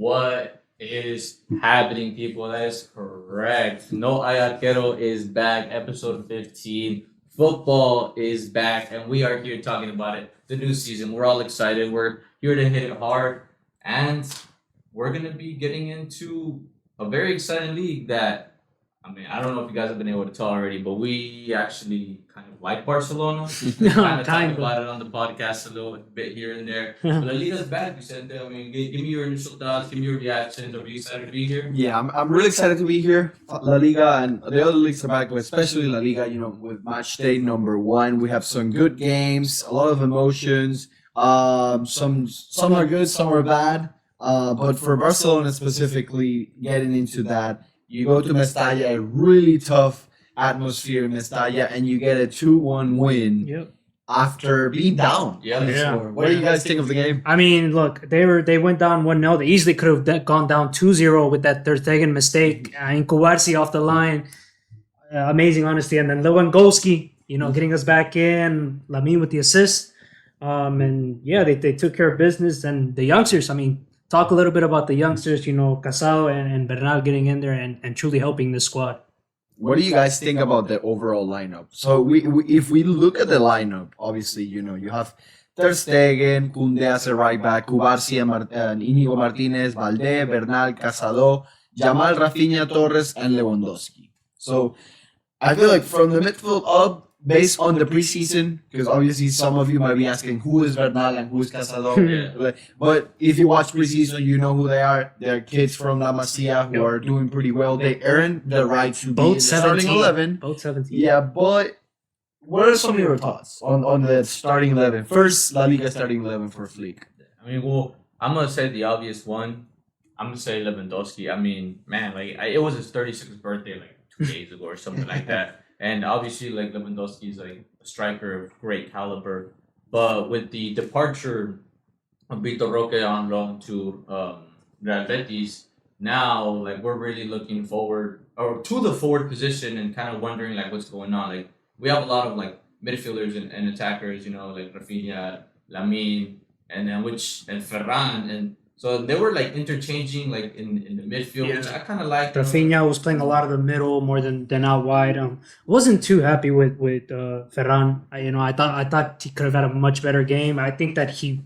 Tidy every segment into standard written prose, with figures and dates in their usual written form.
What is happening, people? That is correct. No Hay Arquero is back. Episode 15. Football is back, and we are here talking about it. The new season. We're all excited. We're here to hit it hard, and we're gonna be getting into a very exciting league that. I mean, I don't know if you guys have been able to tell already, but we actually kind of like Barcelona. Kind of talk about it on the podcast a little bit here and there. But La Liga's back, Vicente. I mean, give me your initial thoughts, give me your reactions. Are you excited to be here? Yeah, I'm really excited to be here. La Liga and the other leagues are back, but especially La Liga, with match day number 1. We have some good games, a lot of emotions. Some are good, some are bad. But for Barcelona specifically, getting into that, you go to Mestalla, a really tough atmosphere in Mestalla, and you get a 2-1 win after being down. Yeah. What do you guys think of the game? I mean, look, they went down 1-0. They easily could have gone down 2-0 with that Ter Stegen mistake. Incubarsi off the line. Amazing, honestly. And then Lewandowski, getting us back in. Lamine with the assist. And yeah, they took care of business. And the youngsters, I mean, talk a little bit about the youngsters, Casado and Bernal getting in there and truly helping this squad. What do you guys think about the overall lineup? So if we look at the lineup, obviously, you have Ter Stegen, Koundé as a right back, Cubarsí and Íñigo Martínez, Valdé, Bernal, Casado, Yamal, Rafinha, Torres, and Lewandowski. So I feel like from the midfield up, based on the preseason, because obviously some of you might be asking who is Bernal and who is Casado. But if you watch preseason, you know who they are. They're kids from La Masia who are doing pretty well. They earned the right to be in the starting 11. Both 17. Yeah, but what are some of your thoughts on the starting 11? First, La Liga starting 11 for Flick. I mean, well, I'm going to say the obvious one. I'm going to say Lewandowski. I mean, man, it was his 36th birthday 2 days ago or something like that. And obviously, Lewandowski is a striker of great caliber. But with the departure of Vitor Roque on loan to Real Betis, now we're really looking forward to the forward position and kind of wondering what's going on. We have a lot of midfielders and attackers, Rafinha, Lamine, and then Ferran, and so they were interchanging in the midfield, which I kind of liked. Rafinha was playing a lot of the middle more than out wide. Wasn't too happy with Ferran. I thought he could have had a much better game. I think that he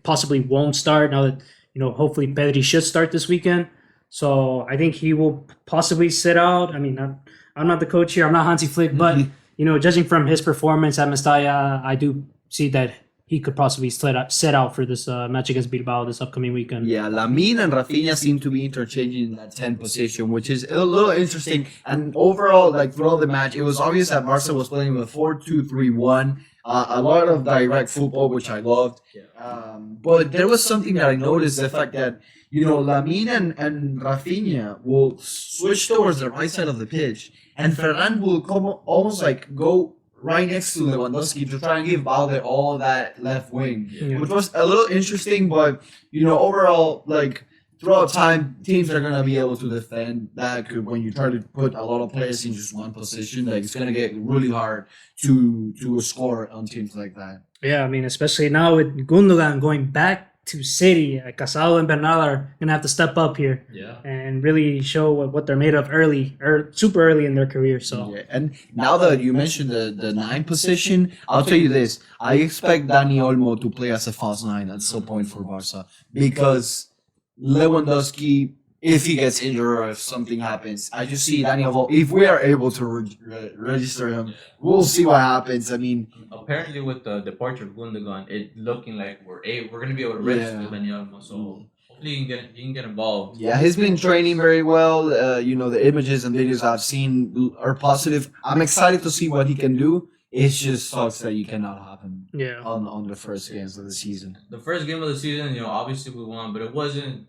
possibly won't start now that hopefully Pedri should start this weekend. So I think he will possibly sit out. I mean, I'm not the coach here. I'm not Hansi Flick, but judging from his performance at Mestalla, I do see that he could possibly set out for this match against Bilbao this upcoming weekend. Yeah, Lamine and Rafinha seem to be interchanging in that 10 position, which is a little interesting. And overall, throughout the match, it was obvious that Barca was playing with 4-2-3-1. A lot of direct football, which I loved. But there was something that I noticed, the fact that, Lamine and Rafinha will switch towards the right side of the pitch, and Ferran will come almost go right next to Lewandowski to try and give Balde all that left wing, which was a little interesting. But overall, throughout time, teams are gonna be able to defend that. When you try to put a lot of players in just one position, it's gonna get really hard to score on teams like that. Yeah, I mean, especially now with Gundogan going back to City, Casado and Bernal are gonna have to step up here, and really show what they're made of super early in their career. So and now that you mentioned the 9 position, I'll tell you this: I expect Dani Olmo to play as a false 9 at some point for Barca, because Lewandowski, if he gets injured or if something happens, I just see Dani Olmo. If we are able to register him, we'll see what happens. I mean, apparently with the departure of Gundogan, it looking like we're going to be able to register Dani Olmo. So hopefully he can get involved. Yeah, he's been training very well. The images and videos I've seen are positive. I'm excited to see what he can do. It just sucks that you cannot have him on the first games of the season. The first game of the season, obviously we won, but it wasn't,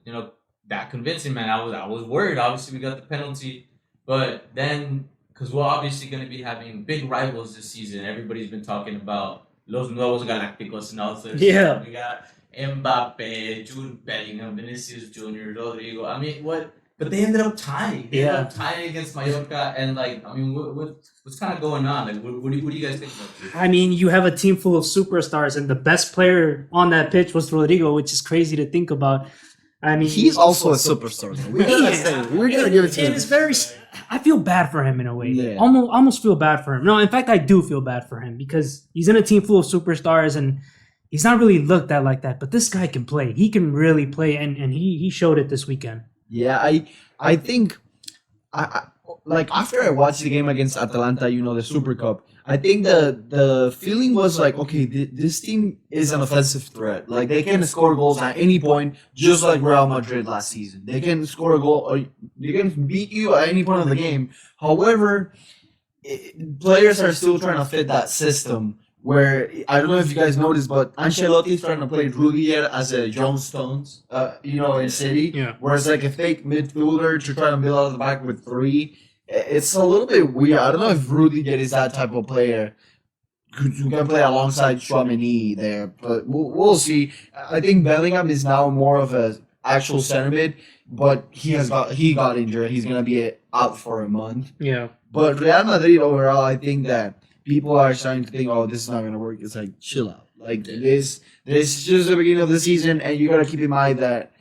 that convincing, man. I was worried. Obviously, we got the penalty, but then because we're obviously going to be having big rivals this season. Everybody's been talking about Los Nuevos Galácticos and all this. Yeah, we got Mbappe, Jude Bellingham, Vinicius Jr., Rodrigo. I mean, what? But they ended up tying. They ended up tying against Mallorca, and what's kind of going on? What do you guys think about this? I mean, you have a team full of superstars, and the best player on that pitch was Rodrigo, which is crazy to think about. I mean, He's also a superstar. Though. We're gonna give it to him. it's very. I feel bad for him in a way. Yeah. Almost feel bad for him. No, in fact, I do feel bad for him because he's in a team full of superstars and he's not really looked at like that. But this guy can play. He can really play, and he showed it this weekend. Yeah, I think I like after I watched the game against Atalanta, the Super Cup. I think the feeling was like, okay, this team is an offensive threat. Like they can score goals at any point, just like Real Madrid last season. They can score a goal, or they can beat you at any point of the game. However, players are still trying to fit that system. Where I don't know if you guys noticed, but Ancelotti is trying to play Rudiger as a John Stones, in City. Yeah. Where it's like a fake midfielder to try to build out of the back with three. It's a little bit weird. I don't know if Rudiger is that type of player who can play alongside Chouameni there, but we'll see. I think Bellingham is now more of a actual center mid, but he got injured. He's gonna be out for a month. Yeah. But Real Madrid overall, I think that people are starting to think, oh, this is not gonna work. It's like chill out. Like this is just the beginning of the season, and you gotta keep in mind that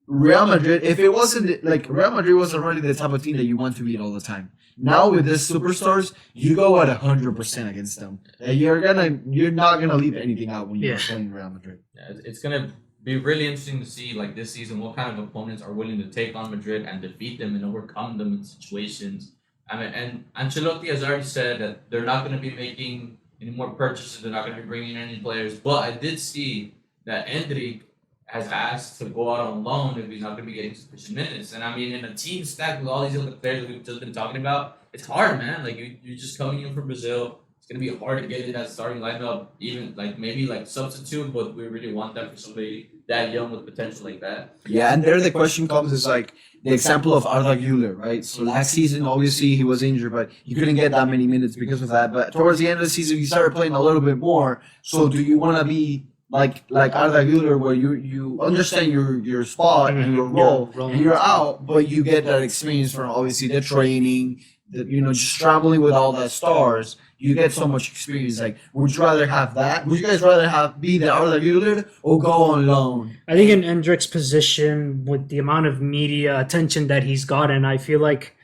Real Madrid, if it wasn't like Real Madrid was already the type of team that you want to beat all the time. Now with these superstars, you go at 100% against them. You're not gonna leave anything out when you're playing Real Madrid. Yeah, it's gonna be really interesting to see like this season what kind of opponents are willing to take on Madrid and defeat them and overcome them in situations. I mean, and Ancelotti has already said that they're not gonna be making any more purchases. They're not gonna be bringing in any players. But I did see that Endrick has asked to go out on loan if he's not going to be getting sufficient minutes. And I mean, in a team stacked with all these other players that we've just been talking about, it's hard, man. Like, you're just coming in from Brazil. It's going to be hard to get in that starting lineup, even like maybe like substitute, but we really want that for somebody that young with potential like that. Yeah, and there the question comes is like the example of Arda Güler, right? So last season, obviously, he was injured, but he couldn't get that many minutes because of that. But towards the end of the season, he started playing a little bit more. So do you want to be like Arda Güler, where you understand your spot and your role, and you're out, but you get that experience from obviously the training, just traveling with all the stars. You get so much experience. Like, would you rather have that? Would you guys rather be the Arda Güler or go on loan? I think in Endrick's position, with the amount of media attention that he's gotten, I feel like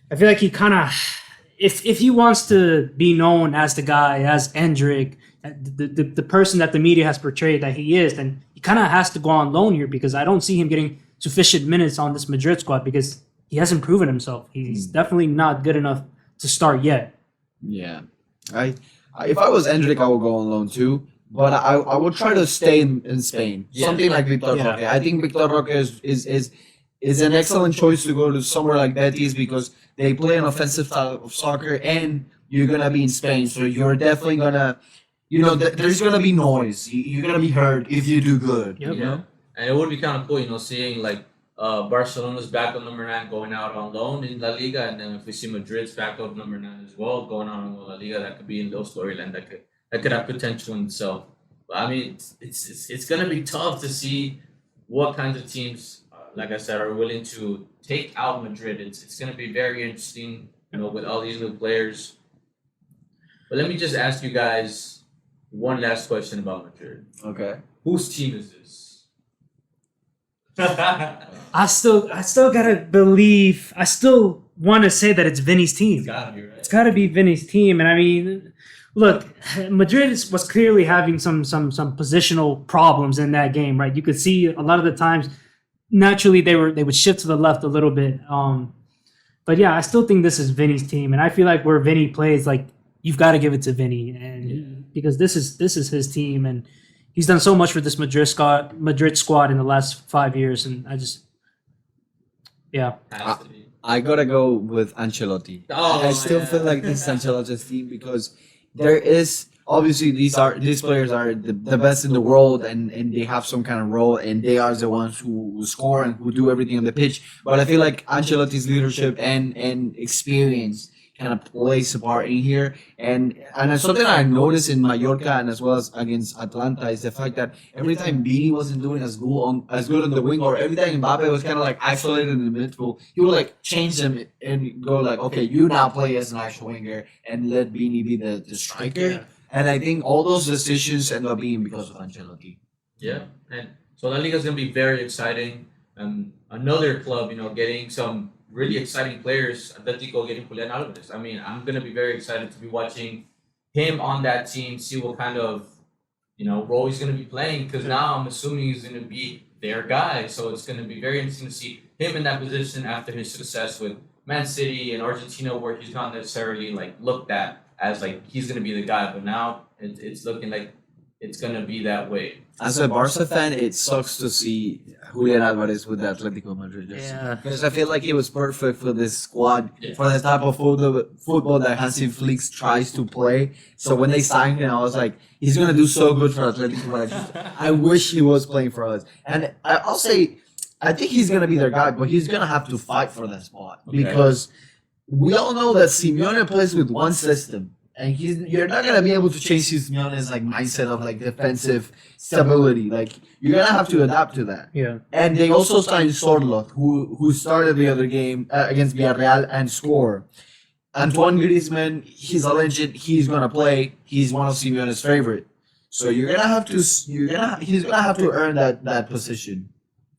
he kind of, if he wants to be known as the guy, as Endrick, the person that the media has portrayed that he is, then he kind of has to go on loan here because I don't see him getting sufficient minutes on this Madrid squad because he hasn't proven himself. He's definitely not good enough to start yet. Yeah, if I was Endrick, I would go on loan too. But I would try to stay in Spain. Yeah. Something like Victor Roque. I think Victor Roque is an excellent choice to go to somewhere like Betis because they play an offensive style of soccer and you're gonna be in Spain, so you're definitely gonna. There's going to be noise. You're going to be heard if you do good. Yep. Yeah. And it would be kind of cool, seeing like Barcelona's backup number 9 going out on loan in La Liga. And then if we see Madrid's backup number 9 as well going out on La Liga, that could be a little storyline that could have potential in itself. But I mean, it's going to be tough to see what kinds of teams, like I said, are willing to take out Madrid. It's going to be very interesting, with all these new players. But let me just ask you guys one last question about Madrid. Okay. Whose team is this? I still gotta believe. I still want to say that it's Vinny's team. It's gotta be, right? It's gotta be Vinny's team. And I mean, look, Madrid was clearly having some positional problems in that game, right? You could see a lot of the times. Naturally, they would shift to the left a little bit. But yeah, I still think this is Vinny's team, and I feel like where Vinny plays, like, you've got to give it to Vinny, and because this is his team, and he's done so much for this Madrid squad in the last 5 years, and I gotta go with Ancelotti. I still feel like this is Ancelotti's team because there is obviously these players are the best in the world and they have some kind of role and they are the ones who score and who do everything on the pitch. But I feel like Ancelotti's leadership and experience kind of plays a part in here, and something I noticed in Mallorca and as well as against Atlanta is the fact that every time Vini wasn't doing as good on the wing, or every time Mbappe was kind of like isolated in the midfield, he would like change them and go like, okay, you now play as an actual winger and let Vini be the striker. Yeah. And I think all those decisions end up being because of Ancelotti. Yeah, and so La Liga is gonna be very exciting. another club, getting some really exciting players. Atletico getting Julian Alvarez. I mean, I'm gonna be very excited to be watching him on that team. See what kind of role he's gonna be playing. Because now I'm assuming he's gonna be their guy. So it's gonna be very interesting to see him in that position after his success with Man City and Argentina, where he's not necessarily like looked at as like he's gonna be the guy. But now it's looking like it's gonna be that way. As a Barca fan, it sucks to see Julian Alvarez with the Atletico Madrid jersey. Yeah. Because I feel like he was perfect for this squad, Yeah. for the type of football that Hansi Flick tries to play. So when they signed him, I was like, he's going to do so good for Atletico Madrid. I wish he was playing for us. And I'll say, I think he's going to be their guy, but he's going to have to fight for that spot. Okay. Because we all know that Simeone plays with one system. And you're not gonna be able to change Simeone's like mindset of like defensive stability. Like you're gonna have to adapt to that. Yeah. And they also signed Sorloth, who started the other game against Villarreal and scored. Antoine Griezmann, he's a legend. He's gonna play. He's one of Simeone's favorite. So he's gonna have to earn that position.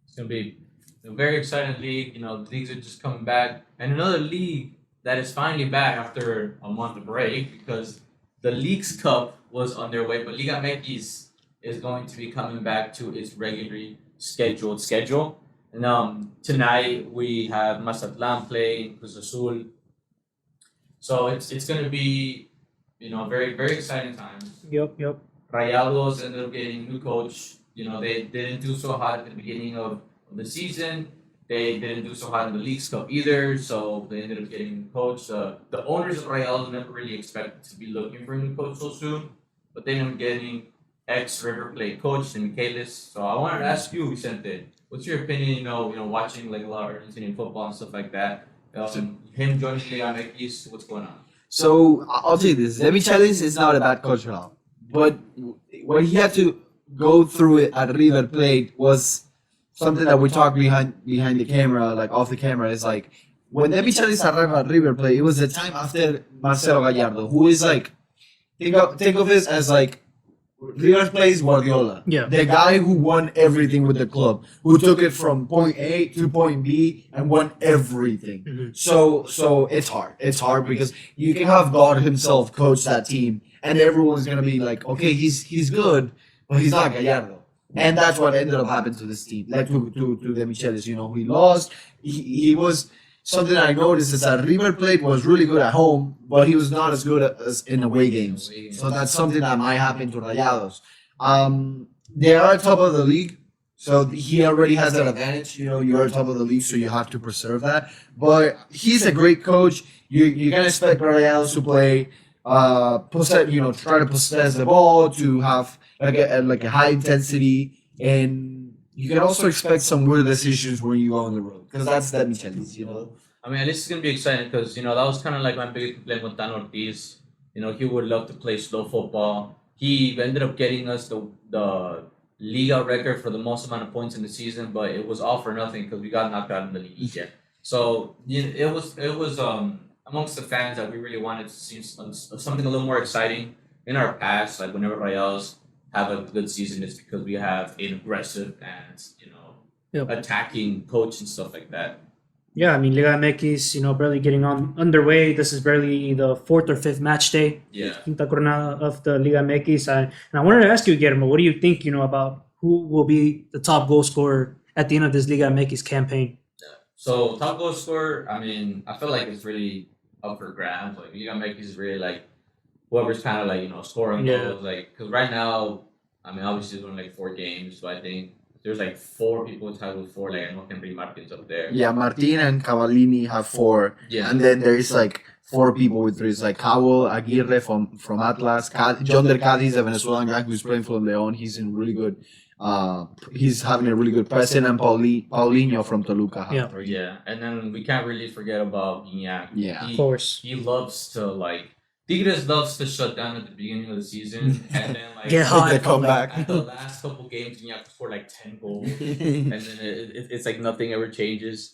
It's gonna be a very exciting league. The leagues are just coming back, and another league that is finally back after a month of break because the Leagues Cup was on their way, but Liga MX is going to be coming back to its regularly scheduled schedule. And tonight we have Mazatlan playing Cruz Azul, so it's going to be very very exciting times. Yep. Rayados ended up getting a new coach. They didn't do so hot at the beginning of the season. They didn't do so hot in the Leagues Cup either, so they ended up getting a new coach. The owners of Rayados never really expected to be looking for a new coach so soon, but they ended up getting ex-River Plate coach and Michaelis. So I wanted to ask you, Vicente, what's your opinion? Watching like a lot of Argentinian football and stuff like that. Him joining Liga MX, what's going on? So I'll tell you this: Demi Chalice is not a bad coach at all, but what he had to go through it at River Plate was something that we talked behind the camera, like off the camera, is like when Demi Chalice arrived at River Plate, it was the time after Marcelo Gallardo, who is like think of this as like River Plate's Guardiola, Yeah. the guy who won everything with the club, who took it from point A to point B and won everything. Mhm. So it's hard. It's hard because you can have God himself coach that team, and everyone's gonna be like, okay, he's good, but he's not Gallardo. And that's what ended up happening to this team. Like to the Michelis, he lost. He was something I noticed is that River Plate was really good at home, but he was not as good as in away games. So that's something that might happen to Rayados. They are top of the league, so he already has that advantage. You're top of the league, so you have to preserve that. But he's a great coach. You can expect Rayados to play, try to possess the ball, to have like a high intensity, and you can also expect some weird decisions when you go on the road because that's that Michelis, I mean, at least it's gonna be exciting because that was kind of like my biggest complaint with Dan Ortiz. He would love to play slow football. He ended up getting us the Liga record for the most amount of points in the season, but it was all for nothing because we got knocked out in the league. Yeah. So it was amongst the fans that we really wanted to see something a little more exciting. In our past, like whenever Rayados have a good season, it's because we have an aggressive and Yep. attacking coach and stuff like that. Yeah, I mean, Liga MX, barely getting underway. This is barely the fourth or fifth match day. Yeah. Quinta jornada of the Liga MX. And I wanted to ask you, Guillermo, what do you think, about who will be the top goal scorer at the end of this Liga MX campaign? So top goal scorer, I mean, I feel like it's really up for grabs. Like Liga MX is really like whoever's kind of like scoring goals. Like because right now, I mean, obviously there's only like 4 games, so I think there's like 4 people tied with 4. Like I know Henry Martin's up there. Yeah, Martin and Cavallini have 4. Yeah. And then there is like 4 people with 3. It's like Cabo Aguirre from Atlas, John Del Cadiz, the Venezuelan guy who's playing for Leon. He's in really good. He's having a really good present, and Paulinho from Toluca. Yeah. Yeah, and then we can't really forget about Gignac. Yeah. Of course. He loves to Tigres loves to shut down at the beginning of the season and then Get hot. They come back. At the last couple games, Gignac scored like 10 goals, and then it's like nothing ever changes.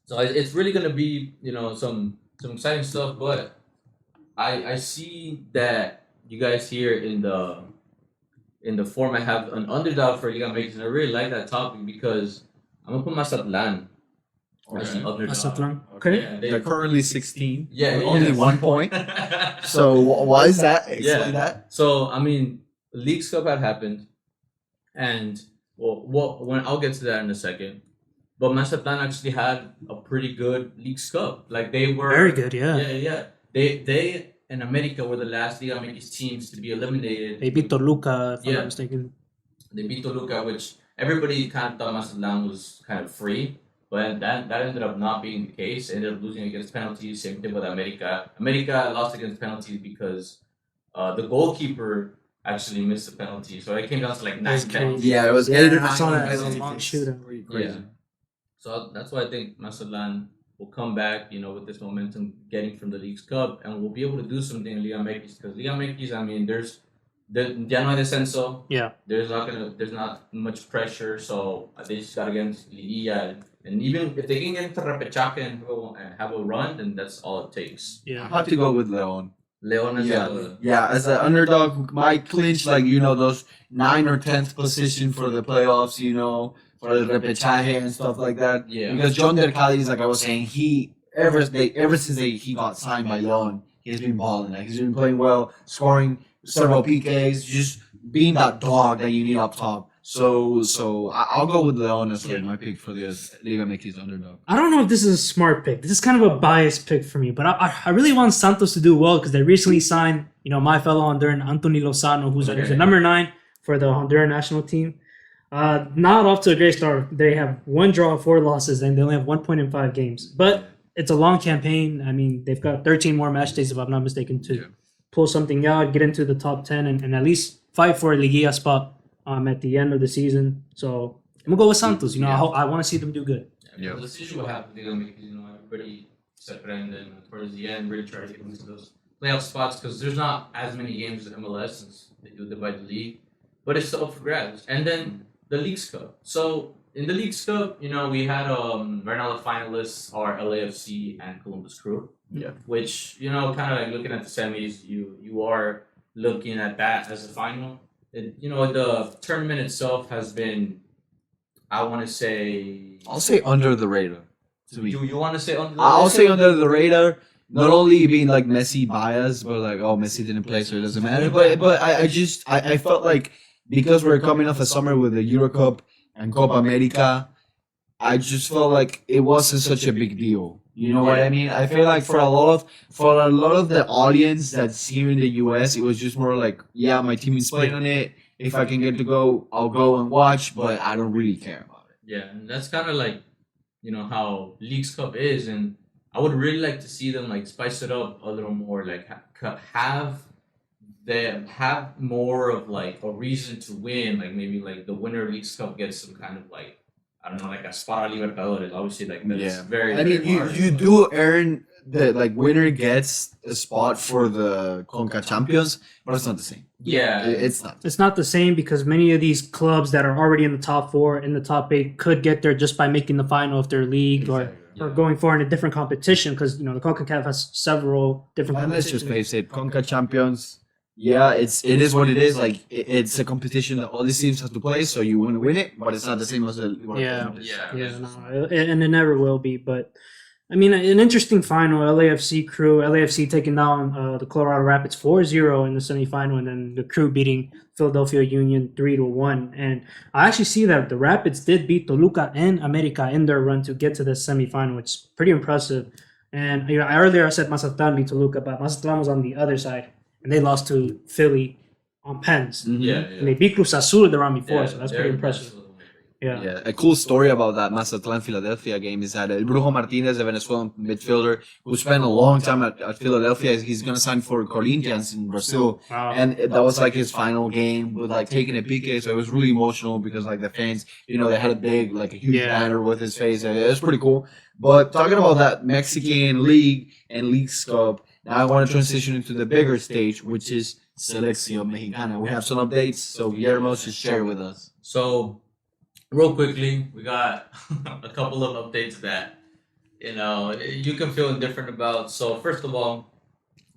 So it's really gonna be some exciting stuff. But I see that you guys here in the format have an underdog for Liga MX, and I really like that topic because I'm gonna put Mazatlan as an Okay. underdog. Mazatlan. Okay. Yeah, They're currently 16. Yeah, Only yes. 1 point. So why is that? Explain Yeah. that. So I mean, Leagues Cup had happened, and when I'll get to that in a second. But Mazatlan actually had a pretty good Leagues Cup. Like they were Very good, yeah. yeah. They in America were the last Liga MX teams to be eliminated. They beat Toluca, if I'm Yeah. not mistaken. They beat Toluca, which everybody kind of thought Mazatlan was kind of free, but that ended up not being the case. Ended up losing against penalties. Same thing with America. America lost against penalties because the goalkeeper actually missed the penalty, so it came down to like 9 That's penalties. crazy. Yeah, it was Yeah, 8 or I 9 saw that. It was a penalty long kicks. shootout. Pretty crazy. Yeah. So that's why I think Mazatlan will come back, with this momentum getting from the League's Cup, and we'll be able to do something in Liga MX because Liga MX, I mean, ya no hay descenso. Yeah. There's not much pressure, so they just gotta get into Liguilla, and even if they can get into repechaje and have a run, then that's all it takes. I Yeah. have to go with Leon. Leon is Yeah, as an underdog who might clinch those 9th or 10th position for the playoffs, for the repechaje and stuff like that. Yeah. Because John Del Cadiz, like I was saying, ever since he got signed by Leon, he's been balling. Like he's been playing well, scoring several PKs, just being that dog that you need up top. So I'll go with Leon as like my pick for the Liga MX underdog. I don't know if this is a smart pick. This is kind of a biased pick for me, but I really want Santos to do well because they recently signed, my fellow Honduran, Anthony Lozano, who's a number 9 for the Honduran national team. Not off to a great start. They have 1 draw, 4 losses, and they only have 1 point in 5 games. But it's a long campaign. I mean, they've got 13 more match days, if I'm not mistaken, to pull something out, get into the top 10, and at least fight for a Liguilla spot at the end of the season. So I'm gonna go with Santos. I want to see them do good. Yeah. Let's see what happens. Everybody sorprende and towards the end really try to get into those playoff spots because there's not as many games in MLS since they do divide the league, but it's still up for grabs. And then the Leagues Cup. So in the Leagues Cup, we had right now the finalists are LAFC and Columbus Crew. Yeah. Which kind of like looking at the semis, you are looking at that as a final. The tournament itself has been, I want to say. I'll say under the radar. To me. You want to say under the I'll radar? say under the radar. Not only being like Messi biased, but like Messi didn't play, so it doesn't matter. But I felt like because we're coming off a summer with the Euro Cup and Copa America, I just felt like it wasn't such a big deal. You know what I mean? I feel like for a lot of the audience that's here in the US, it was just more like, yeah, my team is playing on it. If I can get to go, I'll go and watch, but I don't really care about it. Yeah, and that's kind of like, how Leagues Cup is, and I would really like to see them like spice it up a little more, like have more of like a reason to win, like maybe like the winner of Leagues Cup gets some kind of like, I don't know, like a spot on Libertadores. Obviously, like that's very. I mean, you do earn the winner gets a spot for the CONCACAF champions, but it's not the same. Yeah, it's not. It's not the same because many of these clubs that are already in the top 4, in the top 8, could get there just by making the final of their league or going for in a different competition because the CONCACAF has several different. And let's just face it, CONCACAF champions. Yeah, it is what it is. Like it's a competition that all these teams have to play, so you want to win it, but it's not the same as the. No, and it never will be. But I mean, an interesting final. LAFC taking down the Colorado Rapids 4-0 in the semifinal, and then the Crew beating Philadelphia Union 3-1. And I actually see that the Rapids did beat Toluca and America in their run to get to the semifinal, which is pretty impressive. And earlier I said Mazatlan beat Toluca, but Mazatlan was on the other side. And they lost to Philly on pens. Mm-hmm. And they beat Cruz Azul the round before, so that's pretty impressive. Yeah. A cool story about that Mazatlan Philadelphia game is that El Brujo Martinez, the Venezuelan midfielder who spent a long time at Philadelphia, he's going to sign for Corinthians in Brazil. Wow. And that was like his final game with like taking a PK. So it was really emotional because like the fans, they had a huge banner with his face. It was pretty cool. But talking about that Mexican League and Leagues Cup, now I want to transition into the bigger stage, which is Selección Mexicana. We have some updates, so Guillermo should share with us. So, real quickly, we got a couple of updates that you can feel indifferent about. So, first of all,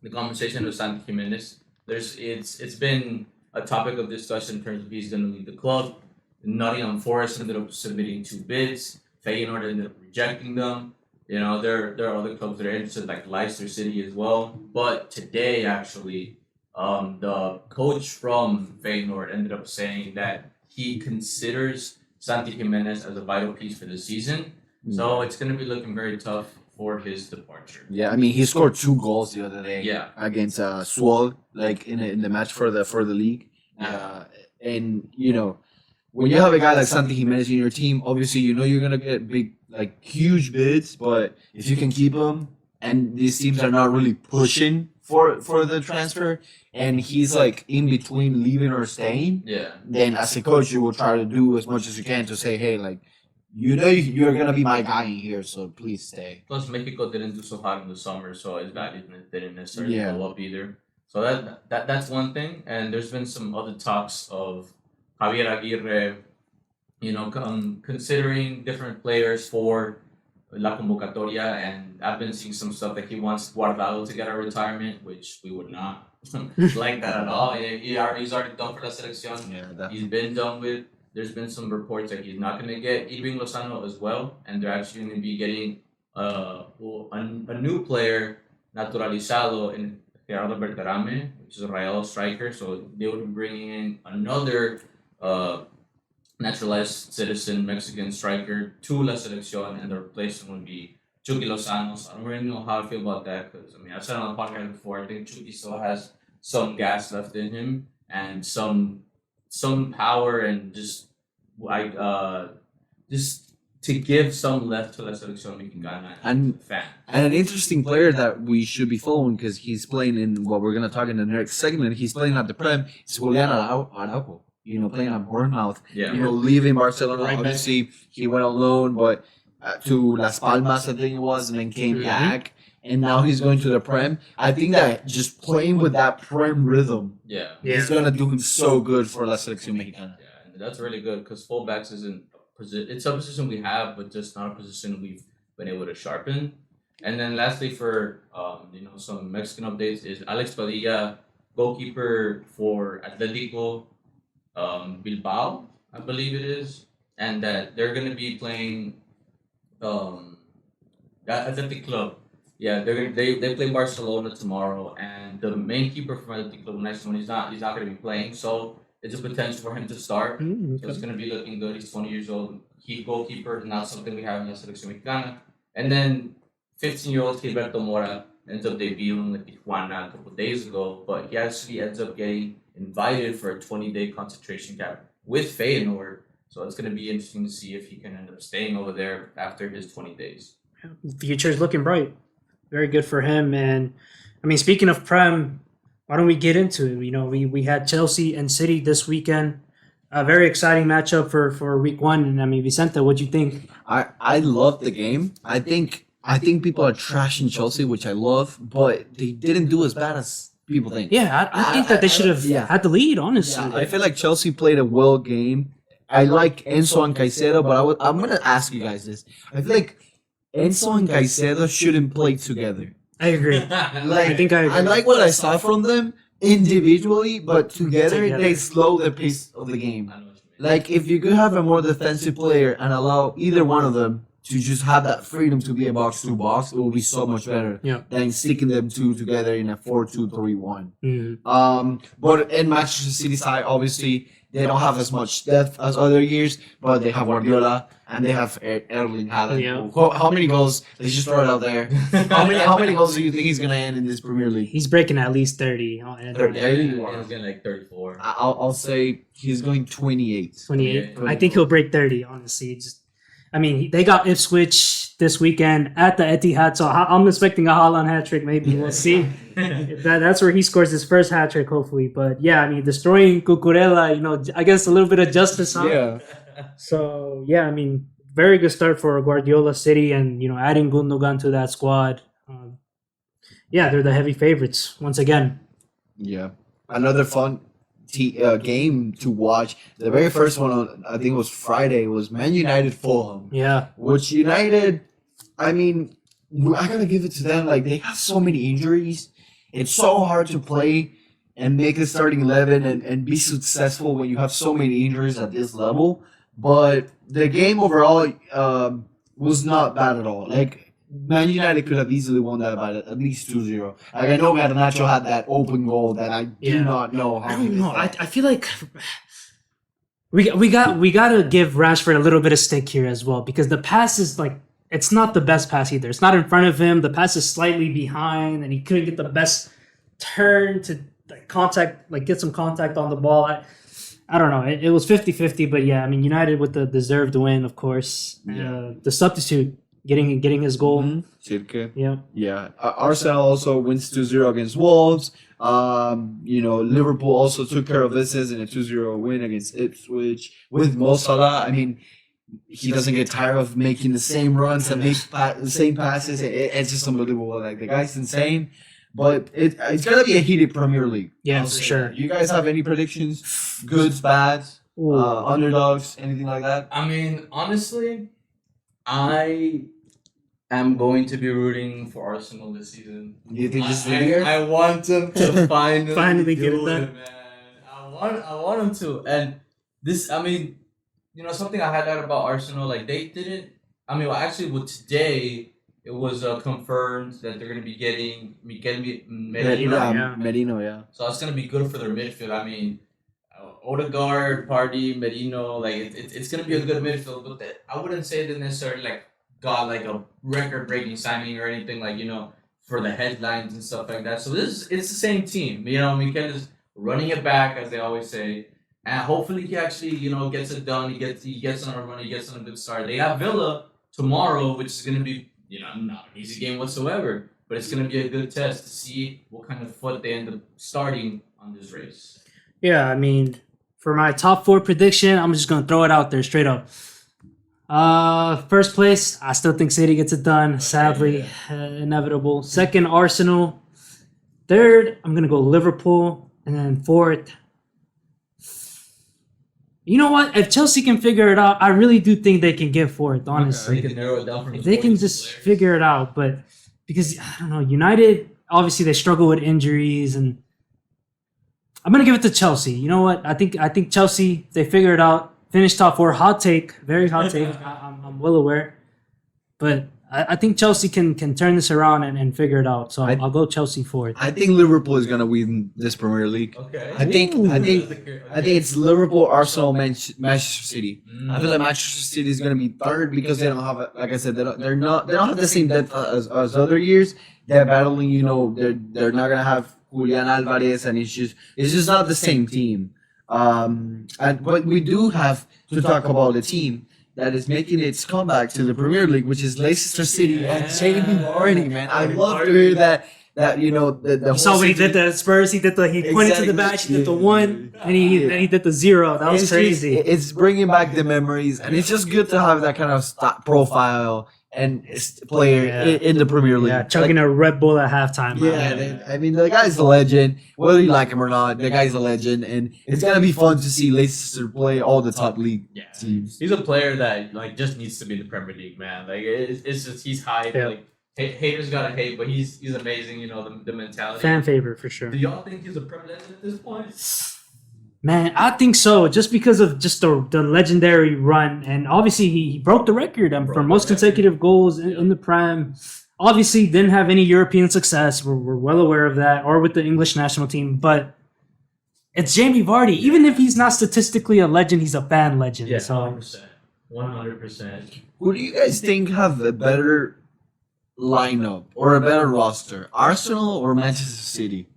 the conversation with Santi Jimenez. It's been a topic of discussion in terms of he's going to leave the club. Nottingham Forest ended up submitting 2 bids. Feyenoord ended up rejecting them. You know, there are other clubs that are interested, like Leicester City as well. But today, actually, the coach from Feyenoord ended up saying that he considers Santi Jimenez as a vital piece for the season. So it's going to be looking very tough for his departure. Yeah, I mean, he scored 2 goals the other day. Yeah. Against Swol, like in the match for the league. Yeah. And you know, when you have a guy like Santi Jimenez in your team, obviously you know you're gonna get big, like huge bids. But if you can keep him, and these teams are not really pushing for the transfer, and he's like in between leaving or staying, Yeah. then as a coach you will try to do as much as you can to say, hey, like, you know you're gonna be my guy in here, so please stay. Plus, Mexico didn't do so hot in the summer, so his value didn't necessarily Yeah. go up either. So that's one thing. And there's been some other talks of Javier Aguirre, you know, considering different players for La Convocatoria, and I've been seeing some stuff that he wants Guardado to get a retirement, which we would not like that at all. He's already done for La Selección. Yeah, He's been done with. There's been some reports that he's not going to get Irving Lozano as well, and they're actually going to be getting a new player naturalizado in Gerardo Berterame, which is a Rayados striker. So they would be bringing in another naturalized citizen Mexican striker to La Selección, and the replacement would be Chucky Lozano. So I don't really know how I feel about that, because I mean, I've said on the podcast before, I think Chucky still has some gas left in him and some power, and just to give some left to La Selección Mexicana And- fan. And an interesting player that we should be following, because he's playing in what we're gonna talk in the next segment. He's playing at the Prem. It's Julian Araujo. You know, playing at Bournemouth. Yeah. You know, leaving Barcelona. Right back. Obviously, he went on loan, but to Las Palmas, I think it was, and then came Mhm. back. And now he's going to the Prem. I think that just playing with that Prem rhythm Yeah. Yeah. is gonna do him so good for La Selección Mexicana. Yeah, and that's really good, because fullbacks isn't a position. It's a position we have, but just not a position we've been able to sharpen. And then lastly, for some Mexican updates, is Alex Padilla, goalkeeper for Atletico Bilbao, I believe it is, and that they're going to be playing Athletic Club. Yeah, they play Barcelona tomorrow, and the main keeper from Athletic Club next one, he's not going to be playing, so it's a potential for him to start. So it's going to be looking good. He's 20 years old. He's goalkeeper, not something we have in La Selección Mexicana. And then 15-year-old Gilberto Mora ends up debuting with Tijuana a couple days ago, but he actually ends up getting invited for a 20-day concentration camp with Feyenoord. So it's going to be interesting to see if he can end up staying over there after his 20 days. Future's looking bright. Very good for him. And I mean, speaking of Prem, why don't we get into it? You know, we had Chelsea and City this weekend. A very exciting matchup for week one. And I mean, Vicente, what'd you think? I love the game. I think people are trashing Chelsea, which I love, but they didn't do as bad as people think. Yeah, I think that they should have had the lead, honestly. Yeah, I feel like Chelsea played a well game. I like Enzo and Caicedo, but I'm going to ask you guys this. I feel like Enzo and Caicedo shouldn't play together. I agree. Like, I think I agree. I like what I saw from them individually, but together Together. they slow the pace of the game. I know what you mean. Like, if you could have a more defensive player and allow either one of them to just have that freedom to be a box-to-box, it will be so much better Yeah. than sticking them two together in a 4-2-3-1. Mhm. But in Manchester City side, obviously, they don't have as much depth as other years, but they have Guardiola and they have Erling Haaland. Yeah. How many goals? Let's just throw it out there. How many goals do you think he's gonna end in this Premier League? He's breaking at least 30. 30. Yeah, he's getting like 34. I'll say he's going 28. 28. 28. I think he'll break 30, honestly. I mean, they got Ipswich this weekend at the Etihad, so I'm expecting a Haaland hat trick. Maybe we'll see. That's where he scores his first hat trick, hopefully. But yeah, I mean, destroying Cucurella, I guess a little bit of justice. Huh? Yeah. So yeah, I mean, very good start for Guardiola City, and adding Gundogan to that squad. Yeah, they're the heavy favorites once again. Yeah. Another fun game to watch. The very first one, I think it was Friday, was Man United Fulham. Yeah, Which United, I mean, I gotta give it to them. Like, they have so many injuries. It's so hard to play. and make the starting 11 and be successful when you have so many injuries at this level. But the game overall was not bad at all. Like, Man United could have easily won that by at least 2-0. Like, I know Garnacho had that open goal that I do not know how. I don't know. I feel like we got to give Rashford a little bit of stick here as well, because the pass is like, it's not the best pass either. It's not in front of him. The pass is slightly behind, and he couldn't get the best turn to get some contact on the ball. I don't know. It was 50-50, but yeah, I mean, United with the deserved win, of course. The substitute getting his goal. Cirque. Yeah. Yeah. Arsenal also wins 2-0 against Wolves. Liverpool also took care of business in a 2-0 win against Ipswich with Mo Salah. I mean, he doesn't get tired of making the same runs and make the same passes. It's just unbelievable. Like, the guy's insane. But it's gonna be a heated Premier League. Yeah, for sure. You guys have any predictions? Goods, bads, underdogs, anything like that? I mean, honestly, I am going to be rooting for Arsenal this season. You think this is the year? I want them to finally get it do done. man. I want them to. And this, I mean, something I highlighted about Arsenal, like, they didn't. I mean, well, actually, with today, it was confirmed that they're going to be getting Merino. Merino, yeah. So it's going to be good for their midfield. I mean, Odegaard, Party, Merino, like, it's going to be a good midfield. But I wouldn't say they necessarily, like, got, like, a record-breaking signing or anything, like, for the headlines and stuff like that. So it's the same team. Mikel is running it back, as they always say. And hopefully he actually, gets it done. He gets on a run. He gets on a good start. They have Villa tomorrow, which is going to be, not an easy game whatsoever. But it's going to be a good test to see what kind of foot they end up starting on this race. Yeah, I mean, for my top 4 prediction, I'm just going to throw it out there straight up. First place, I still think City gets it done. Sadly, inevitable. Second, Arsenal. Third, I'm going to go Liverpool. And then fourth, you know what? If Chelsea can figure it out, I really do think they can get fourth, honestly. They can narrow it down from if they can just figure it out. But because, I don't know, United, obviously they struggle with injuries. And I'm going to give it to Chelsea. You know what? I think Chelsea, they figure it out. Finish top 4. Hot take. Very hot take. I'm well aware. But I think Chelsea can turn this around and figure it out. So I'll go Chelsea fourth. I think Liverpool is gonna win this Premier League. Okay. I think it's Liverpool, Arsenal, Manchester City. I feel like Manchester City is gonna be third because they don't have, like I said, they don't have the same depth as other years. They're battling. They're not gonna have Julian Alvarez, and it's just not the same team. But we do have to talk about the team that is making its comeback to the Premier League, which is Leicester City and Jamie Vardy, man. I love to hear that the You saw what he did to Spurs. He pointed to the back. He did the 1, and he did the 0. That was crazy. It's bringing back the memories, and it's just good to have that kind of profile and player in the Premier League. Yeah, chugging a Red Bull at halftime. I mean, the guy's a legend. Whether you like him or not, the guy's a legend, and it's gonna be fun to see Leicester play all the top league teams. He's a player that, like, just needs to be in the Premier League, man. Like, it's just, he's hyped. Yeah. Like, haters gotta hate, but he's amazing. The mentality. Fan favorite for sure. Do y'all think he's a Premier League at this point? Man, I think so. Just because of just the legendary run, and obviously he broke the record for most consecutive goals in the Prem. Obviously, didn't have any European success. We're well aware of that, or with the English national team. But it's Jamie Vardy. Even if he's not statistically a legend, he's a fan legend. Yeah, so 100%. Who do you guys think have a better lineup or a better roster, Arsenal or Manchester City?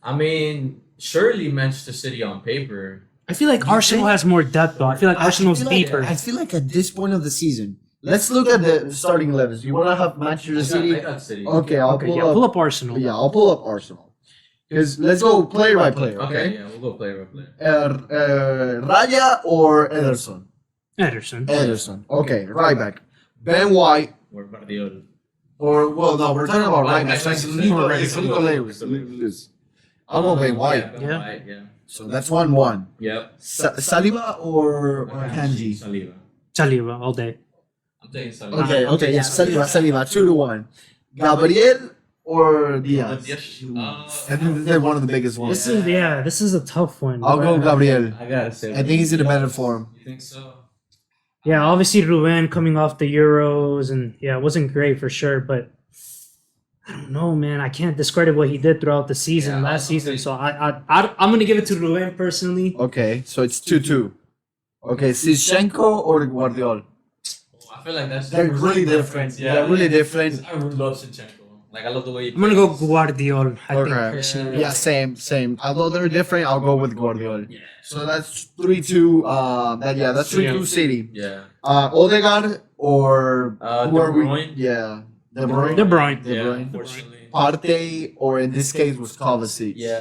I mean, surely Manchester City on paper. I feel like Arsenal has more depth, though. I feel like Arsenal's deeper. I feel like at this point of the season, let's look at the starting 11s. You want to have Manchester City? I got City. Okay, pull up Arsenal. Yeah, I'll pull up Arsenal. Because let's go player by player. Okay, yeah, we'll go player by player. Raya or Ederson? Ederson. Okay, right back. Ben White. Or Guardiola. Or, well, no, we're talking about right back. It's Nico Lewis. I'm going Ben White. Yeah. So that's 1-1. Yep. Saliba or Kanji? Saliba all day. I'm taking Saliba. Okay, yes, Saliba, 2-1. Gabriel or Diaz? Diaz. I think they're one of the biggest ones. This is a tough one. I'll go Gabriel. I gotta say. I think he's in a better form. You think so? Yeah, obviously Ruben coming off the Euros, and it wasn't great for sure, but I don't know, man. I can't discredit what he did throughout the season, last season. So I'm gonna give it to Ruben personally. Okay, so it's 2-2. Okay, Zinchenko or Guardiola? I feel like They're really different. Yeah, they're really different. I really love Zinchenko. Like I love the way he I'm gonna go plays. Guardiola. I think Okay. personally. Yeah, same. Although they're different, I'll go with Guardiola. Yeah. So that's 3-2. That's 3-2 City. Yeah. Odegaard or who De are we? Bruyne? Yeah, De Bruyne. De Bruyne. De Yeah. Bruyne. Unfortunately. Partey, or in this case was Kovacic. Yeah.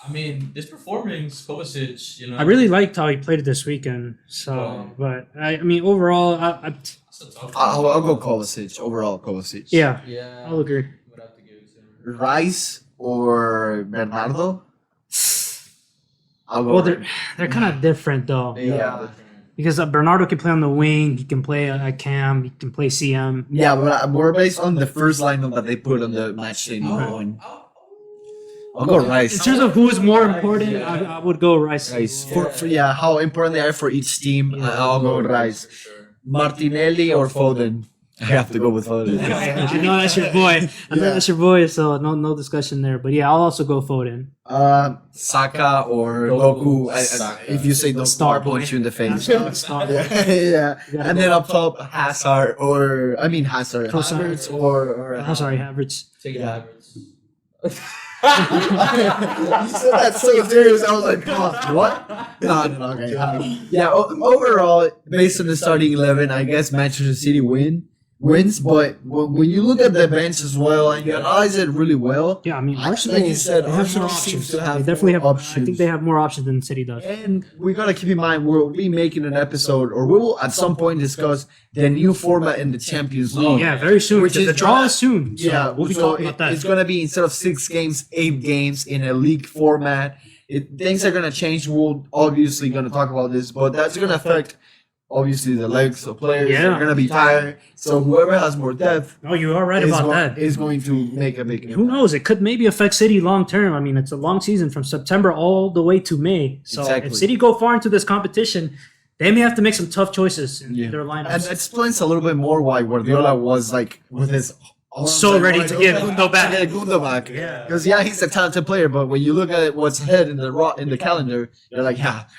I mean, this performance, Kovacic, I really liked how he played it this weekend. So, but I mean, overall, That's a tough one. I'll go Kovacic. Overall, Kovacic. yeah, Yeah. I'll agree. Would have to give it to him. Rice or Bernardo? I'll go. Well, they're kind of different though. Yeah. Because Bernardo can play on the wing, he can play a cam, he can play CM. Yeah, but we're based on the first lineup that they put on the match day. I'll go Rice. In terms of who is more important, I would go Rice. Rice. For how important they are for each team, I'll go Rice. For sure. Martinelli or Foden? I have to go with Foden. You know that's your boy. I know that's your boy, so no discussion there. But yeah, I'll also go Foden. Saka or Goku. If you say the star, punch you in the face. Yeah. And then up top, Hazard or Havertz or I'm sorry, Havertz. Take it Yeah. Havertz. You said that so serious. I was like, oh, what? No, okay. Yeah, overall, based on the starting 11, I guess Manchester City wins. But when you look at the bench as well and you analyze it really well, Yeah, I mean, like Arsenal, you said, they have some Arsenal options. seems to They have definitely have more options. I think they have more options than City does. And we gotta keep in mind we'll be making an episode, or we will at some point discuss the new format in the Champions League. Yeah, very soon. Which is the draw gonna- is soon. So Yeah, we'll be so talking about that. it's gonna be instead of 6 games, 8 games in a league format. Things are gonna change. We're obviously gonna talk about this, but that's gonna affect obviously the legs of players. Yeah. They're gonna be tired. So whoever has more depth Oh, you are right about that. is going to make a big. Who knows? It could maybe affect City long term. I mean, it's a long season from September all the way to May. So Exactly. if City go far into this competition, they may have to make some tough choices in Yeah. their lineups. And that explains a little bit more why Guardiola was like with his So ready to get Gundo back. Yeah, Gundo back. Yeah. Because he's a talented player, but when you look at what's ahead in the calendar, you're like,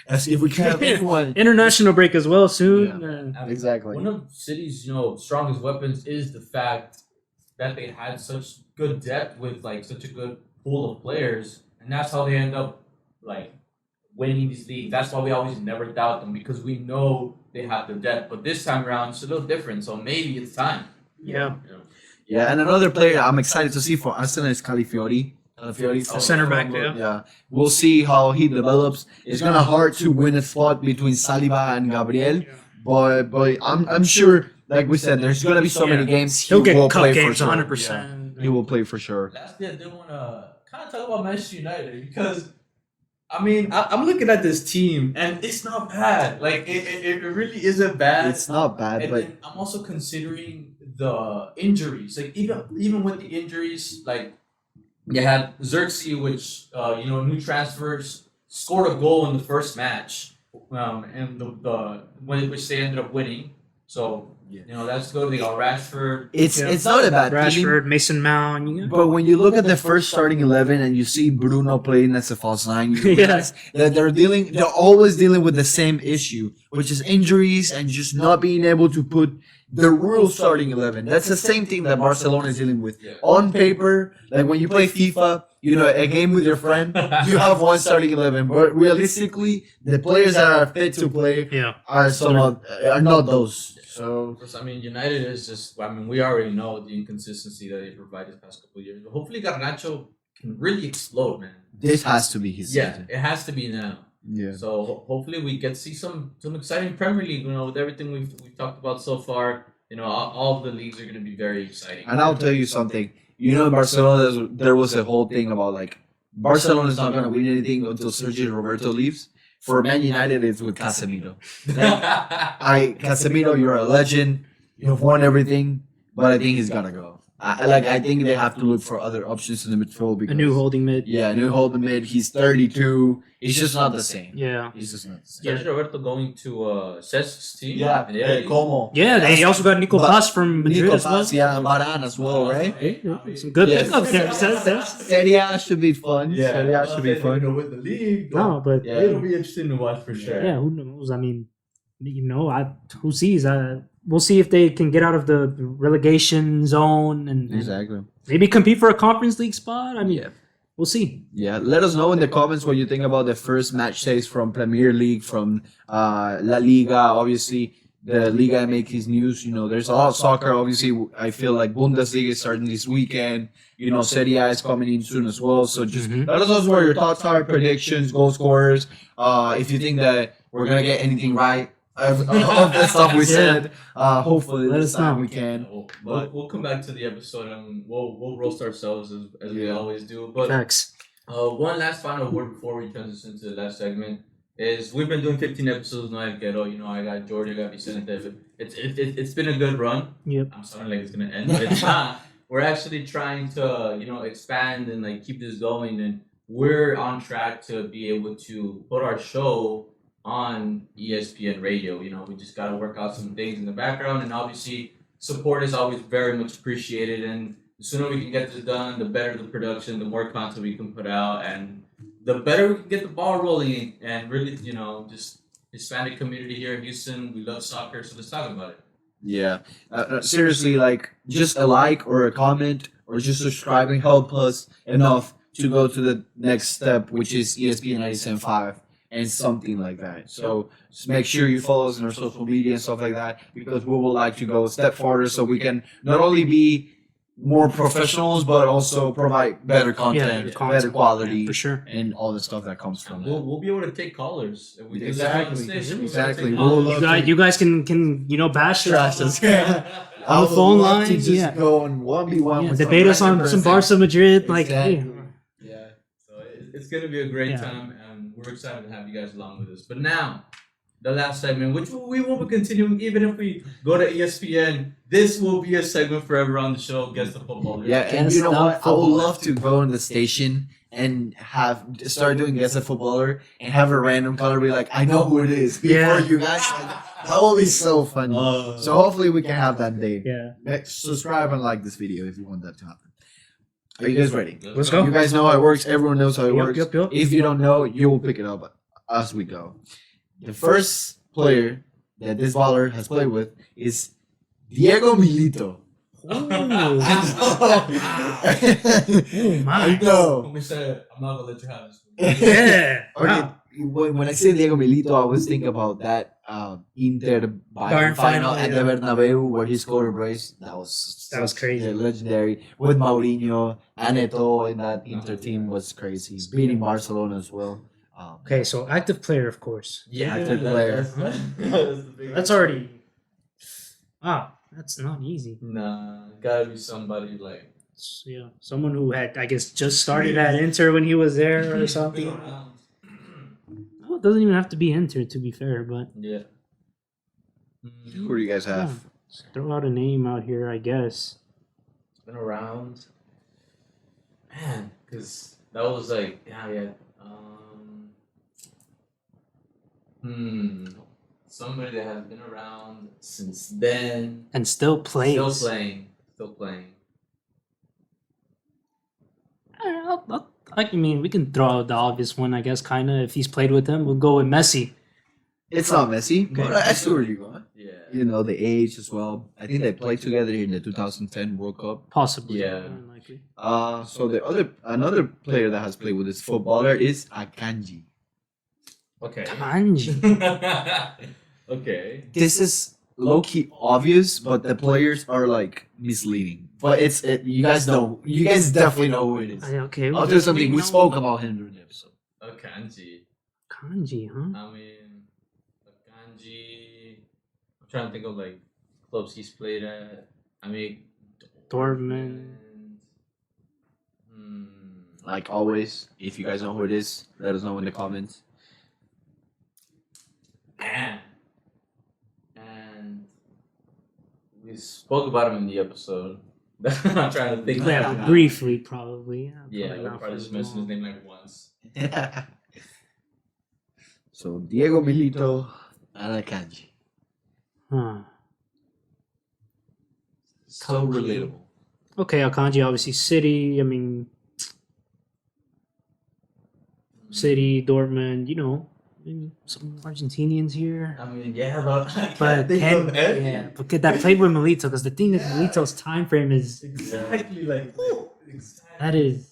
let's see if we can have anyone. International break as well soon. Exactly. One of City's, strongest weapons is the fact that they had such good depth with like such a good pool of players, and that's how they end up like winning these leagues. That's why we always never doubt them because we know they have the depth. But this time around, it's a little different. So maybe it's time. Yeah. Yeah, and another player I'm excited to see for Arsenal is Calafiori. Center back, yeah. Yeah, we'll see how he develops. It's gonna hard to win a spot between Saliba and Gabriel, but I'm sure, like we said, there's gonna be so many games He'll get will cup play games for sure. 100%. Yeah, he will play for sure. Lastly, I did want to kind of talk about Manchester United because, I mean, I'm looking at this team and it's not bad. Like, it really isn't bad. It's not bad, And but then I'm also considering the injuries. Like, even with the injuries, like, they had Xerxes, which, new transfers, scored a goal in the first match, and which they ended up winning. So, that's good. They got Rashford. it's not a bad team. Rashford, Mason Mount. But when you look at the first starting 11 and you see Bruno playing as a false nine, you realize that they're always dealing with the same issue, which is injuries and just not being able to put the real starting 11. That's the same thing that Barcelona is dealing with. Yeah. On paper, like when you play FIFA, a game with your friend, you have one starting 11. But realistically, the players that are fit to play are not those. So I mean, United is just. I mean, we already know the inconsistency that they provided the past couple of years. But hopefully, Garnacho can really explode, man. this has to be his season. It has to be now. Yeah. So hopefully, we get to see some exciting Premier League. With everything we've talked about so far. All of the leagues are going to be very exciting. And I'll tell you something. In Barcelona, there was a whole thing about like Barcelona is not going to win anything until Sergio Roberto leaves. For Man United, it's with Casemiro. Casemiro, you're a legend. You've won everything, but I think he's gotta go. I think they have to look for other options in the midfield because A new holding mid. Yeah, new holding mid. He's 32. It's just not the same. Yeah. He's just not the same. Sergio Roberto going to Cesc's team. Yeah, in Italy. Como. Yeah, they also got Nico But- Paz from Madrid Nico as well. Paz, yeah, and Varane as well, right? Some good Yes. pickups there. There's- Serie A should be fun. Serie A should be fun. With the league. No, but Yeah. It'll be interesting to watch for sure. yeah, who knows? I mean, who sees? We'll see if they can get out of the relegation zone and Exactly. maybe compete for a Conference League spot. I mean, Yeah. we'll see. Yeah, let us know in the comments what you think about the first match days from Premier League, from La Liga. Obviously, the Liga MX news. There's a lot of soccer. Obviously, I feel like Bundesliga is starting this weekend. Serie A is coming in soon as well. So just let us know what your thoughts are, predictions, goal scorers. If you think that we're gonna get anything right of the stuff we said, hopefully Let this us time know. we can. We'll come back to the episode and we'll roast ourselves as we Yeah. always do. But Facts. one last final word before we transition to the last segment is we've been doing 15 episodes now at Ghetto. I got Jordy, I got Vicente. It's been a good run. Yep. I'm sounding like it's gonna end, but it's not. We're actually trying to expand and keep this going, and we're on track to be able to put our show on ESPN radio. We just got to work out some things in the background, and obviously support is always very much appreciated. And the sooner we can get this done, the better the production, the more content we can put out, and the better we can get the ball rolling. And really, just Hispanic community here in Houston, we love soccer, so let's talk about it. Yeah, seriously, just a like or a comment or just subscribing help us enough to go to the next step, which is ESPN 97.5 and something like that. So just make sure you follow us on our social media and stuff like that, because we would like to go a step farther so we can not only be more professionals but also provide better content, better quality, for sure. and all the stuff that comes from We'll be able to take callers if we do that on the Exactly. station. Exactly. We'll We'll take love You guys can bash Trash us. us. On the phone love to lines, just yeah. go and 1v1 Yeah, with debate us on some Barca Madrid. Exactly. Yeah, so it's gonna be a great Yeah. time, and we're excited to have you guys along with us. But now, the last segment, which we will be continuing, even if we go to ESPN, this will be a segment forever on the show. Guess the footballer. Yeah, and Guess you know the what? I would footballer. love to go in the station and start doing guess a footballer and have a random caller be like, I know who it is before Yeah. you guys. That will be so funny. So hopefully we can have that day. Yeah. Subscribe and like this video if you want that to happen. Are you guys ready? Let's go. You guys know how it works. Everyone knows how it works. Yep. If you don't know, you will pick it up as we go. The first player that this baller has played with is Diego Milito. Oh my. I know. Como said, I'm not gonna let you have this. Yeah. Okay, when I say Diego Milito, I always think about that Inter Bayern final at the Bernabeu where he scored a brace. That was crazy. legendary. With Mourinho and Eto'o in that Inter team was crazy. Beating Barcelona as well. Okay, so active player, of course. Active player. That's already. That's not easy. Nah, gotta be somebody like. Yeah, someone who had, I guess, just started at Inter when he was there or something. Oh, it doesn't even have to be Inter, to be fair, but Yeah. Who do you guys have? let's throw out a name out here, I guess. Been around, man, because that was like yeah. Somebody that has been around since then, And still plays. still playing. I mean, we can throw out the obvious one, I guess, kind of. If he's played with him, we'll go with Messi. It's not Messi, but I see where you're going. Yeah. You know, the age as well. I think they played together in the 2010 World Cup. Possibly. Yeah. more than likely. So another player that has played with this footballer is Akanji. Okay. Kanji. Okay. This is low key obvious, but the players are like misleading. But you guys know, you guys definitely know who it is. Okay. I'll do something. We know- spoke about him during the episode. Kanji. Kanji, huh? I mean, Kanji. I'm trying to think of like clubs he's played at. I mean, Dortmund. Like always, if you guys know who it is, let us know in the comments. Man. And we spoke about him in the episode. I'm trying to think. Yeah, briefly, probably. Yeah, Probably we'll not probably for just as mention his long. name like once. So Diego Milito and Akanji. Huh. So relatable. Okay, Akanji, obviously City. I mean, City, Dortmund. You know, maybe some Argentinians here. I mean, yeah, but But that played with Milito, because the thing is, Milito's time frame is exactly like that is.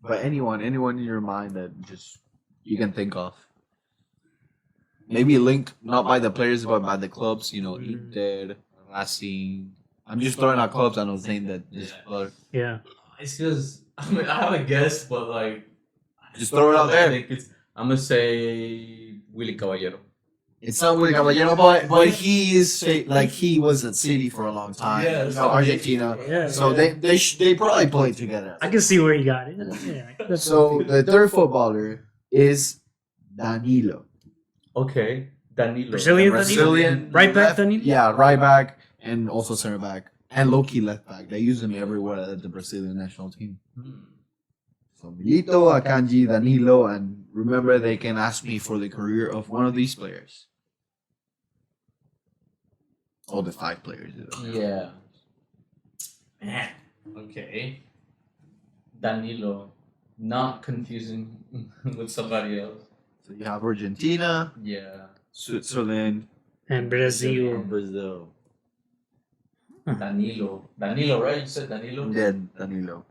But anyone in your mind that just you can think of. Maybe linked not by the players but by the clubs, you know, Inter, Racing. I'm just throwing out clubs. I'm not saying that this player. Yeah. It's just I mean I have a guess, but like Just throw it out there. I'm gonna say Willy Caballero. It's not Willy Caballero, but he is like he was at City for a long time. Yeah, you know, Argentina. Yeah. So they probably played together. I can see where he got it. Yeah. So the third footballer is Danilo. Okay, Danilo. Brazilian right back left- Danilo? Yeah, right back and also center back and low key left back. They use him everywhere at the Brazilian national team. So Milito, Akanji, Danilo, and remember they can ask me for the career of one of these players. All the 5 players. Yeah. Man. Okay. Danilo. Not confusing with somebody else. So you have Argentina, Yeah. Switzerland, And Brazil. and Brazil. Danilo. Danilo, right? You said Danilo? And then Danilo.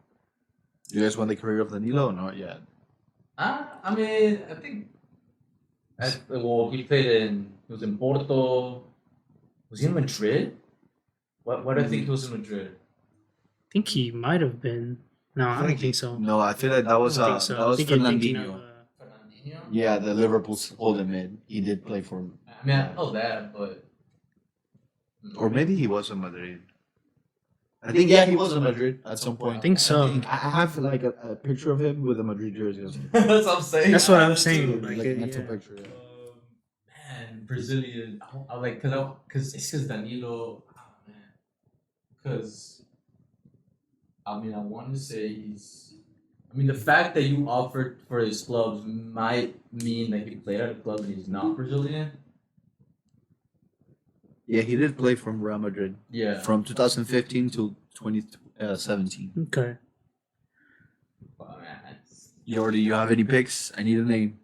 You guys want the career of Danilo or not yet? I mean, I think. Well, he was in Porto. Was he in Madrid? What do I think he was in Madrid? I think he might have been. No, I don't think so. No, I feel like that was I don't think so. that I was think you're thinking Fernandinho. of, Fernandinho? Yeah, the Liverpool's holding mid. He did play for, I mean, I know that, but. or maybe he was in Madrid. I think he was in Madrid at some point. I think so. I have like a picture of him with a Madrid jersey. Or something. That's what I'm saying. That's what I'm saying. Like Like, mental yeah. picture. Man, Brazilian. I like because it's because Danilo. Oh, man, because I mean I want to say he's. I mean the fact that you offered for his clubs might mean that he played at a club and he's not Brazilian. Yeah, he did play from Real Madrid Yeah. from 2015 to 2017. Okay. But, man, Jordy, you have any picks? I need a name.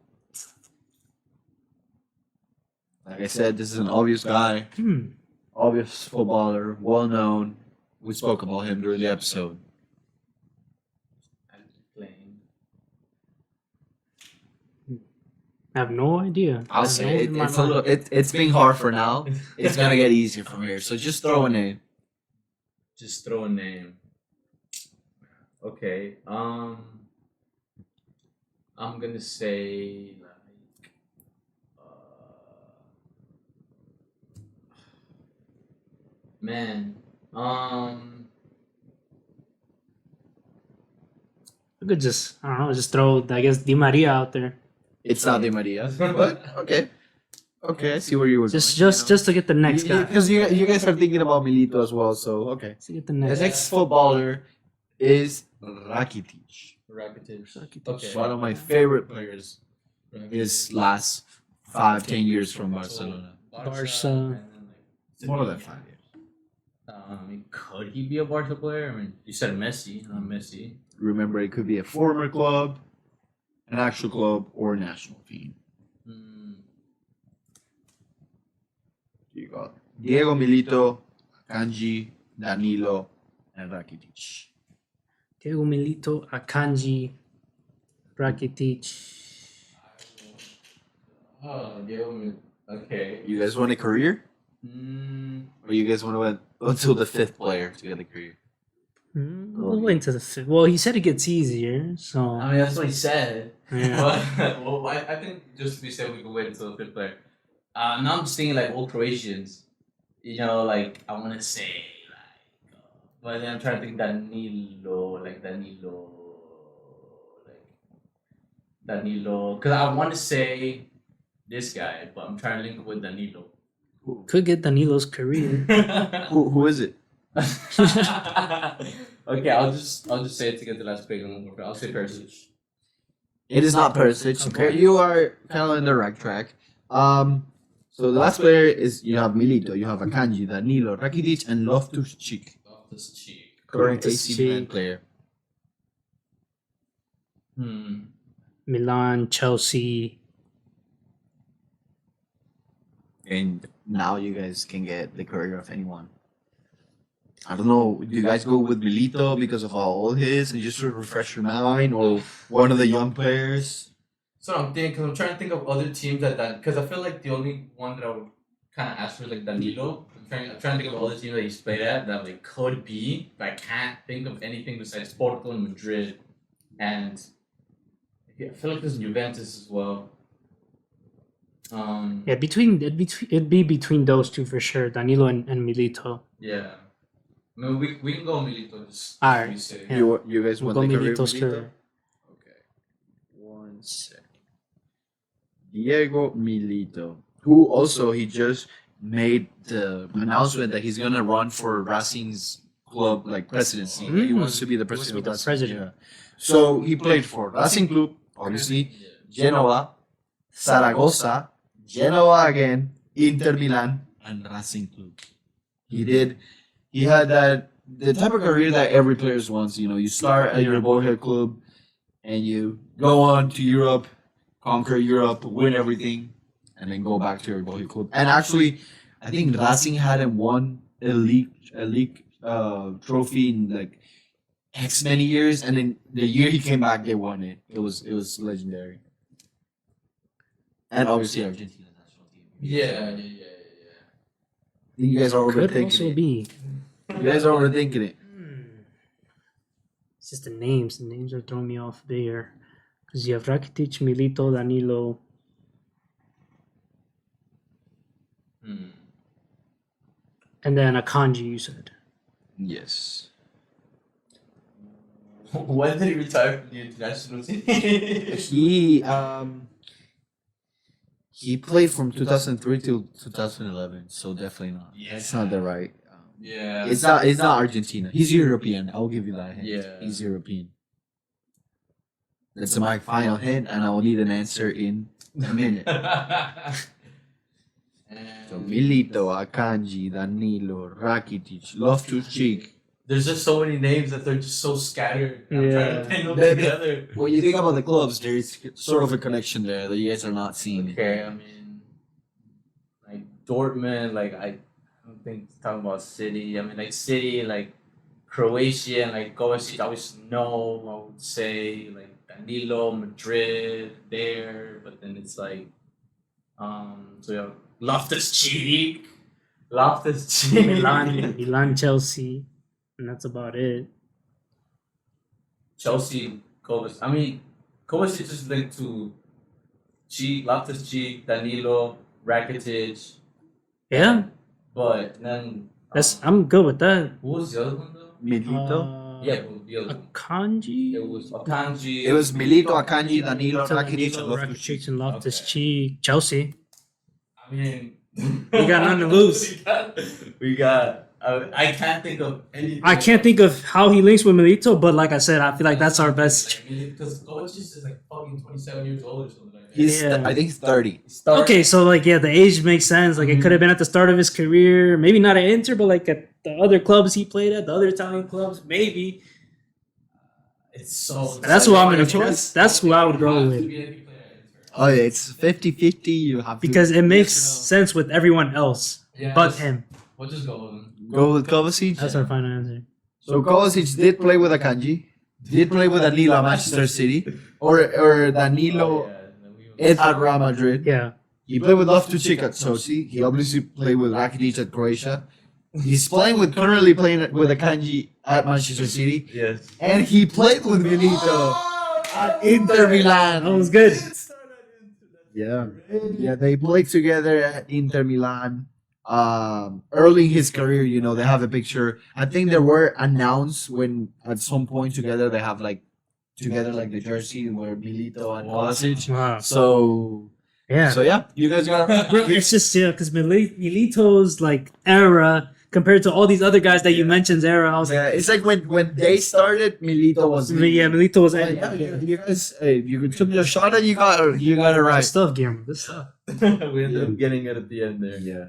Like I said, this is an obvious guy, obvious footballer, well known. We spoke about him during the episode. I'm playing. I have no idea. I'll say it, it's being hard for now. It's gonna get easier from here. So just throw a name. Just throw a name. Okay. I'm gonna say like man. We could just, I don't know, just throw, I guess, Di Maria out there. It's not Di Maria, but okay. Okay, I see where you were Just to get the next guy. because you guys are thinking about Milito as well. So okay. To get the The next. next footballer is Rakitic. Rakitic. Okay. One of my favorite players. His last 5-10 years from Barcelona. Barca. and then, like, More than 5 years. I mean, could he be a Barca player? I mean, you said Messi, not Messi. Remember, it could be a former club, an actual club, or a national team. You got Diego Milito, Kanji, Danilo, and Rakitic. Diego Milito, Akanji, Rakitic. Oh, Diego. Okay. You guys want a career? Mm, Or you guys want to wait until the 5th player to get a career? We'll wait until the fifth. Well, he said it gets easier, so. I mean, that's what he said. Yeah. But, well, I think just to be safe, we can wait until the 5th player. Now I'm just thinking like all Croatians. You know, like I want to say like, but then I'm trying to think Danilo, like, because I want to say this guy, but I'm trying to link it with Danilo. Could get Danilo's career. Who is it? Okay, I'll just say it to get the last pick. I'll say Perisic. It is not Perisic. Okay. You are kind of on the right track. So the last player is you have Milito, you have Akanji, Danilo, Rakitic, and Loftus-Cheek. Loftus-Cheek. Current Loftus-Cheek. AC Milan player. Milan, Chelsea. And now you guys can get the career of anyone. I don't know. Do you guys go with Milito because of how old he is and just to refresh your mind, or one of the young players? So I'm thinking, cause I'm trying to think of other teams that because I feel like the only one that I would kind of ask for is like Danilo. I'm trying to think of other teams that he's played at that like could be, but I can't think of anything besides Porto and Madrid, and I feel like there's Juventus as well. Yeah, it'd be between those two for sure, Danilo and Milito. Yeah. I mean, we can go Milito. Just All right. to be safe. Yeah. You guys We'll want go the career of Milito's Milito? career. Okay. 1 second. Diego Milito, who also he just made the announcement that he's gonna run for Racing's club like presidency. He wants to be the He wants to president. be the of Racing. president. Yeah. So he played for Racing Club, obviously, Genoa, Zaragoza, Genoa again, Inter Milan, and Racing Club. He had the type of career that every player wants. You know, you start at your boyhood club, and you go on to Europe, conquer Europe, win everything, and then go back to your boyhood club. And actually, I think Racing hadn't won a league trophy in like X many years, and then the year he came back, they won it. It was legendary. And obviously Argentina national team. Yeah. I think you guys are Could overthinking also it. be. You guys are overthinking it. It's just the names. The names are throwing me off there. Because you have Rakitic, Milito, Danilo. And then Akanji, you said. Yes. When did he retire from the international team? He played from 2003 till 2011, so definitely not. Yeah. It's not the right. Yeah. It's not Argentina. He's European. I'll give you that hint. Yeah. He's European. That's my final hint, and I will need an answer in a minute. So Milito, Akanji, Danilo, Rakitic, Loftus-Cheek. There's just so many names that they're just so scattered. I'm Yeah. trying to pin them They- together. When you think about the clubs, there's sort of a connection there that you guys are not seeing. Okay, I mean, like Dortmund, like I don't think it's talking about City. I mean, like City, like Croatia, and like Kovacic. I always know. I would say like Danilo, Madrid, there, but then it's like, so yeah, Loftus-Cheek, Milan, Chelsea. And that's about it. Chelsea, Kovacic. I mean, Kovacic is linked to Loftus-Cheek, Danilo, Rakitic, Yeah, but then I'm good with that. who was the other one though? Milito. Yeah, who was the other one? Akanji. It was Akanji. It was Milito, Akanji, Danilo, Rakitic, and Loftus-Cheek. Rakitic and Loftus-Cheek. Chelsea. I mean, We got nothing to lose. we got. I can't think of anything. I can't think of how he links with Milito, but like I said, I feel like that's our best. Because Kovacic is like fucking 27 years old or something like that. He's, Yeah. I think he's 30. Okay, so like yeah, the age makes sense. Like it could have been at the start of his career, maybe not at Inter, but like at the other clubs he played at, the other Italian clubs, maybe. It's so. That's who I'm gonna choose. That's who I would go with Oh yeah, it's 50-50. You have because it makes sense with everyone else Yeah, but him. We'll just go with him. to go with Kovacic. That's our final answer. So Kovacic did play with Akanji, did play with Danilo at Manchester City, or Danilo at Real Madrid. Yeah, He played with Loftus-Cheek at Chelsea. He obviously played with Rakitic at Croatia. He's currently playing with Akanji at Manchester City, Yes. and he played with Milito at Inter Milan. that was good. Yeah, they played together at Inter Milan. Early in his career, you know, they have a picture. I think they were announced when at some point together they have like together like the jersey where Milito and Kovacic. Wow. So Yeah. yeah, you guys got It's just because Milito's like era compared to all these other guys that you mentioned, Zara. I was Yeah, it's like when they started, Milito was. Milito was. You guys, hey, you took your shot and you got it right. Good stuff, Guillermo. Good stuff. We ended up getting it at the end there. Yeah.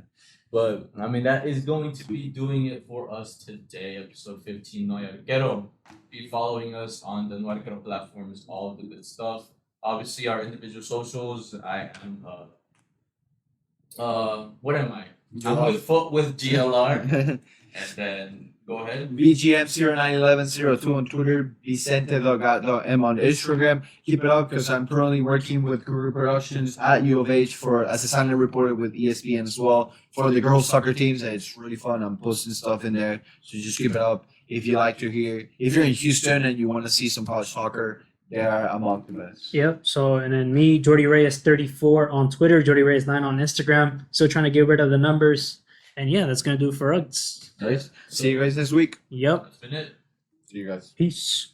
But I mean, that is going to be doing it for us today, episode 15. No Hay Arquero. Be following us on the No Hay Arquero platforms, all of the good stuff. Obviously, our individual socials. I am what am I? I'm with GLR, and then go ahead. BGM091102 on Twitter, Vicente.m on Instagram. Keep it up because I'm currently working with Guru Productions at U of H as a signing reporter with ESPN as well for the girls soccer teams. And it's really fun. I'm posting stuff in there. So just keep it up. If you like to hear, if you're in Houston and you want to see some college soccer, they are among the best. Yep. So, and then me, Jordy Reyes 34 on Twitter, Jordy Reyes 9 on Instagram. Still trying to get rid of the numbers. And yeah, that's going to do it for us. Nice. See you guys this week. Yep. That's been it. See you guys. Peace.